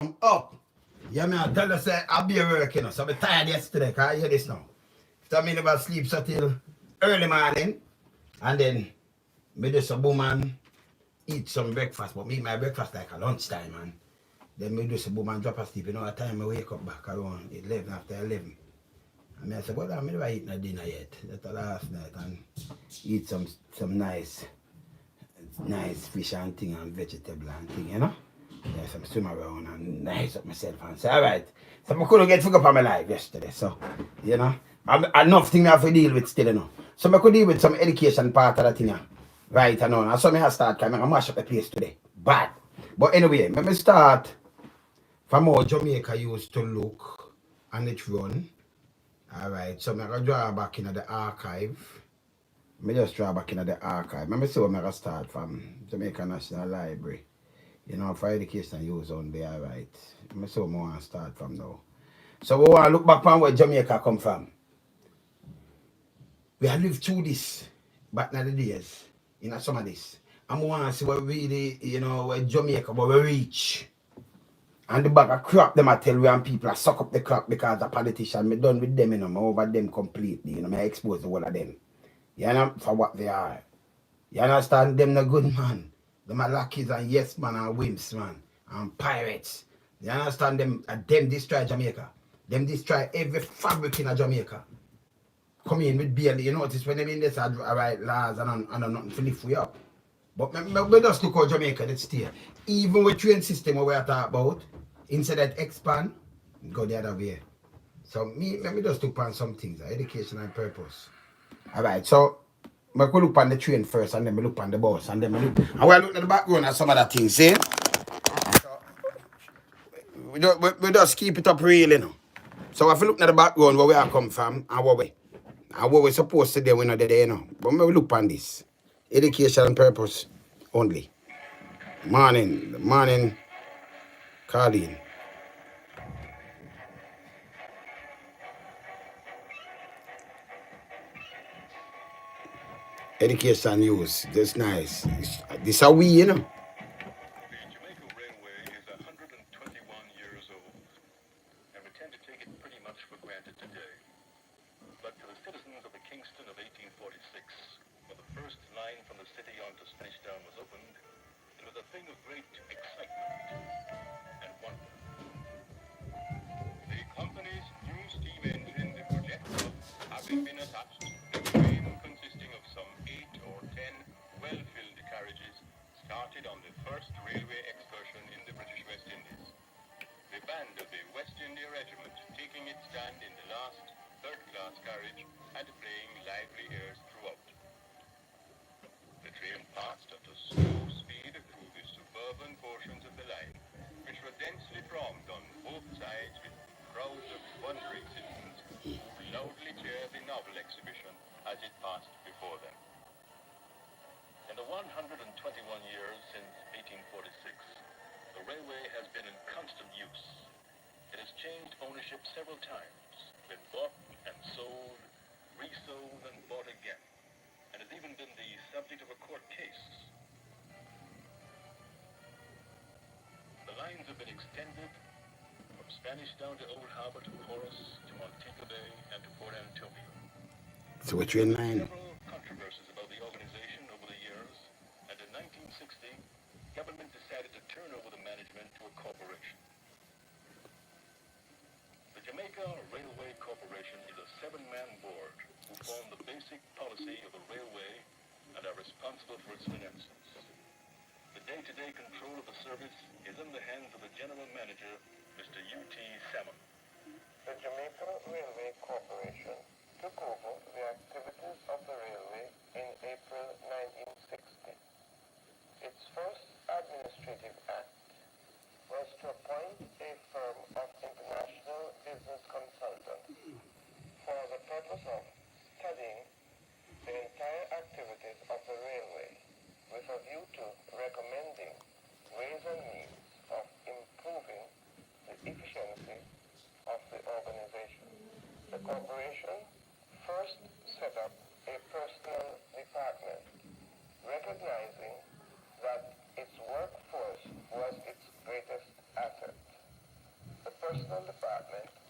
I'm up. Yeah, me I tell you say I'll be working, so I'm tired yesterday. Can I hear this now? So me never sleep so till early morning, and then me do some boom and eat some breakfast. But me eat my breakfast like a lunchtime, man. Then me do some boom and drop asleep. You know what time I wake up back around 11 after 11. And me I say, well, I never eat no dinner yet. That's the last night and eat some nice fish and thing and vegetable and thing, you know. Yeah, some swim around and nice up myself and say, alright. So I couldn't get figure up on my life yesterday. So, you know, I'm enough thing I have to deal with still, you know. So I could deal with some education part of that thing, yeah. Right, and on. And so I have start coming and mash up the place today. Bad. But anyway, let me start from how Jamaica used to look and it run. Alright, so I'm going to draw back into the archive. Me just draw back into the archive. Let me see where I'm going to start from. Jamaica National Library. You know, for education use only, alright. Let me see where I want to start from now. So we want to look back on where Jamaica come from. We have lived through this back in the days, you know, some of this. And we want to see where really, you know, where Jamaica, where we reach. And the bag of crap them I tell we and people I suck up the crap because the politician, me done with them, you know, me over them completely, you know, me expose the whole of them. You know, for what they are. You understand? Them no good man. Them are lackeys and yes man and wimps man. And pirates. You understand them? Them destroy Jamaica. Them destroy every fabric in Jamaica. Come in with barely, you notice when them in this I write laws and nothing to lift we up. But we just look how Jamaica that stay. Even with train system what we are talking about, instead of expand, go the other way. So let me just look on some things, education and purpose. Alright, so I could look on the train first and then I look on the bus and then I look. And we look at the background and some of that things, see? So, we just keep it up real, you know. So if you look at the background where we are come from and what we supposed to do, we're not there, you know. But we look on this. Education and purpose only. Morning, Carlene. Education use, that's nice. This how we, you know. The Jamaica Railway is 121 years old, and we tend to take it pretty much for granted today. But to the citizens of the Kingston of 1846, when the first line from the city onto Spanish Town was opened, it was a thing of great excitement and wonder. The company's new steam engine, the projector, having been attached, the train consisting of some 8 or 10 well-filled carriages started on the first railway excursion in the British West Indies. The band of the West India Regiment taking its stand in the last third-class carriage and playing lively airs throughout. The train passed at a slow speed through the suburban portions of the line, which were densely thronged on both sides with crowds of wondering citizens who loudly cheered the novel exhibition as it passed before them. In the 121 years since 1846, the railway has been in constant use. It has changed ownership several times, been bought and sold, resold and bought again, and has even been the subject of a court case. The lines have been extended from Spanish Town to Old Harbor to Horace to Montego Bay and to Port Antonio. So what There train have been line? several controversies about the organization over the years, and in 1960, government decided to turn over the management to a corporation. The Jamaica Railway Corporation is a 7-man board who form the basic policy of the railway and are responsible for its finances. The day-to-day control of the service is in the hands of the general manager, Mr. U.T. Salmon. The Jamaica Railway Corporation took over the activities of the railway in April 1960. Its first administrative act was to appoint a firm of international business consultants for the purpose of studying the entire activities of the railway with a view to recommending ways and means of improving the efficiency of the organization. The corporation first set up a personnel department, recognizing that its workforce was its greatest asset. personal department